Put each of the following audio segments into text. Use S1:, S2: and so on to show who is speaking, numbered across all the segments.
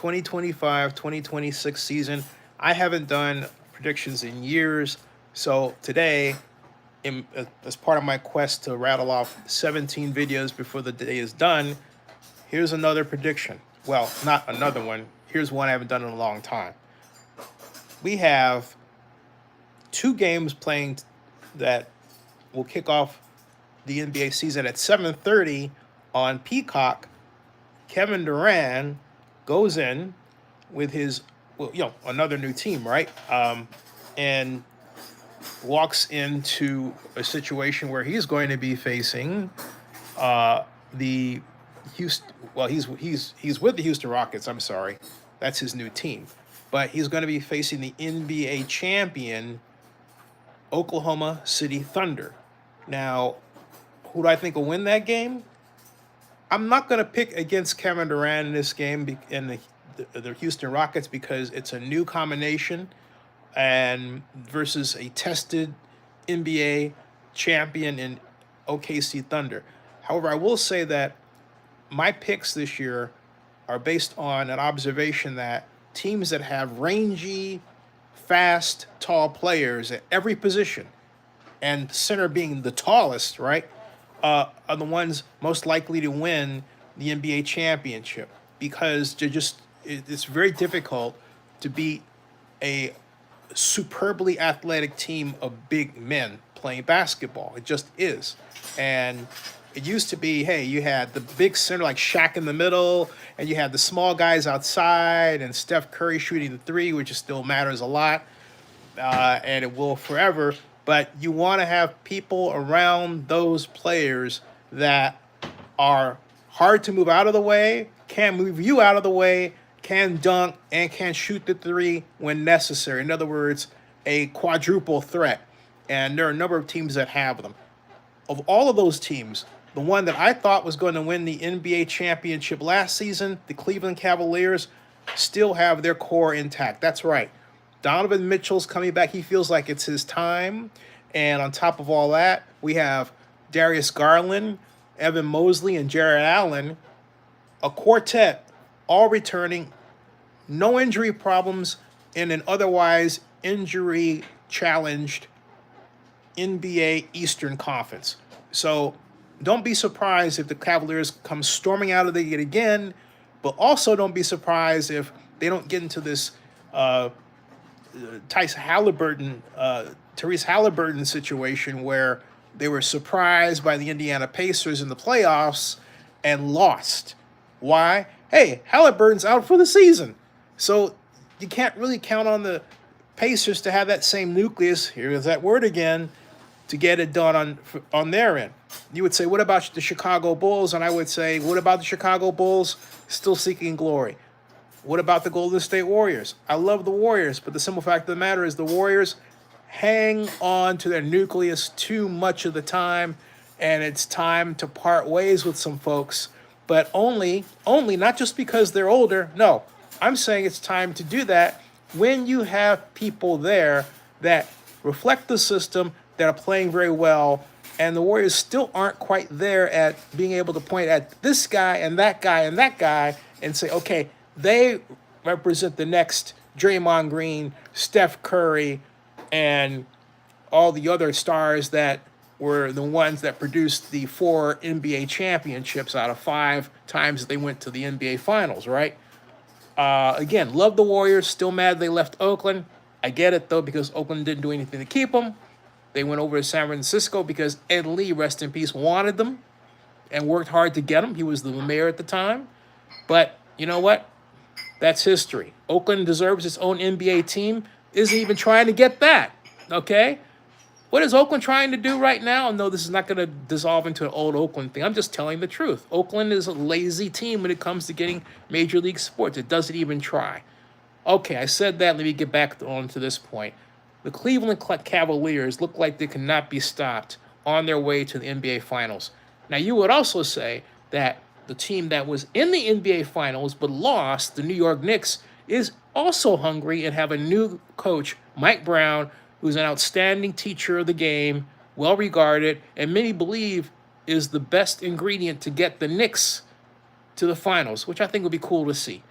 S1: 2025-2026 season. I haven't done predictions in years, so today, as part of my quest to rattle off 17 videos before the day is done, here's another prediction. Well, not another one. Here's one I haven't done in a long time. We have two games playing that will kick off the NBA season at 7:30 on Peacock. Kevin Durant goes in with his, another new team, right? And walks into a situation where he's going to be facing the Houston. Well, he's with the Houston Rockets. I'm sorry, that's his new team, but he's going to be facing the NBA champion Oklahoma City Thunder. Now, who do I think will win that game? I'm not going to pick against Kevin Durant in this game in the Houston Rockets because it's a new combination and versus a tested NBA champion in OKC Thunder. However, I will say that my picks this year are based on an observation that teams that have rangy, fast, tall players at every position, and center being the tallest, right, are the ones most likely to win the NBA championship because it's very difficult to beat a superbly athletic team of big men playing basketball. It just is. And it used to be, hey, you had the big center like Shaq in the middle, and you had the small guys outside, and Steph Curry shooting the three, which still matters a lot, and it will forever. But you want to have people around those players that are hard to move out of the way, can move you out of the way, can dunk, and can shoot the three when necessary. In other words, a quadruple threat. And there are a number of teams that have them. Of all of those teams, the one that I thought was going to win the NBA championship last season, the Cleveland Cavaliers, still have their core intact. That's right. Donovan Mitchell's coming back. He feels like it's his time. And on top of all that, we have Darius Garland, Evan Mosley, and Jared Allen, a quartet, all returning, no injury problems in an otherwise injury-challenged NBA Eastern Conference. So don't be surprised if the Cavaliers come storming out of the gate again, but also don't be surprised if they don't get into this Tyrese Halliburton situation where they were surprised by the Indiana Pacers in the playoffs and lost. Why? Hey, Halliburton's out for the season. So you can't really count on the Pacers to have that same nucleus, here's that word again, to get it done on their end. You would say, what about the Chicago Bulls? And I would say, what about the Chicago Bulls? Still seeking glory. What about the Golden State Warriors? I love the Warriors, but the simple fact of the matter is the Warriors hang on to their nucleus too much of the time, and it's time to part ways with some folks, but only not just because they're older. No, I'm saying it's time to do that when you have people there that reflect the system, that are playing very well, and the Warriors still aren't quite there at being able to point at this guy and that guy and that guy and say, okay, they represent the next Draymond Green, Steph Curry, and all the other stars that were the ones that produced the 4 NBA championships out of 5 times that they went to the NBA Finals, right? Again, love the Warriors. Still mad they left Oakland. I get it, though, because Oakland didn't do anything to keep them. They went over to San Francisco because Ed Lee, rest in peace, wanted them and worked hard to get them. He was the mayor at the time. But you know what? That's history. Oakland deserves its own NBA team. Isn't even trying to get that, okay? What is Oakland trying to do right now? No, this is not going to dissolve into an old Oakland thing. I'm just telling the truth. Oakland is a lazy team when it comes to getting Major League sports. It doesn't even try. Okay, I said that. Let me get back on to this point. The Cleveland Cavaliers look like they cannot be stopped on their way to the NBA Finals. Now, you would also say that the team that was in the NBA Finals but lost, the New York Knicks, is also hungry and have a new coach, Mike Brown, who's an outstanding teacher of the game, well-regarded, and many believe is the best ingredient to get the Knicks to the finals, which I think would be cool to see.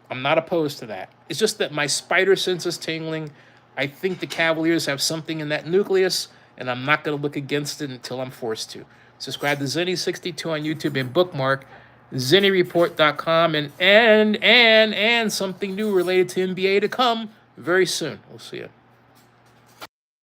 S1: I'm not opposed to that. It's just that my spider sense is tingling. I think the Cavaliers have something in that nucleus, and I'm not going to look against it until I'm forced to. Subscribe to Zenny62 on YouTube and bookmark ZennyReport.com and something new related to NBA to come very soon. We'll see you.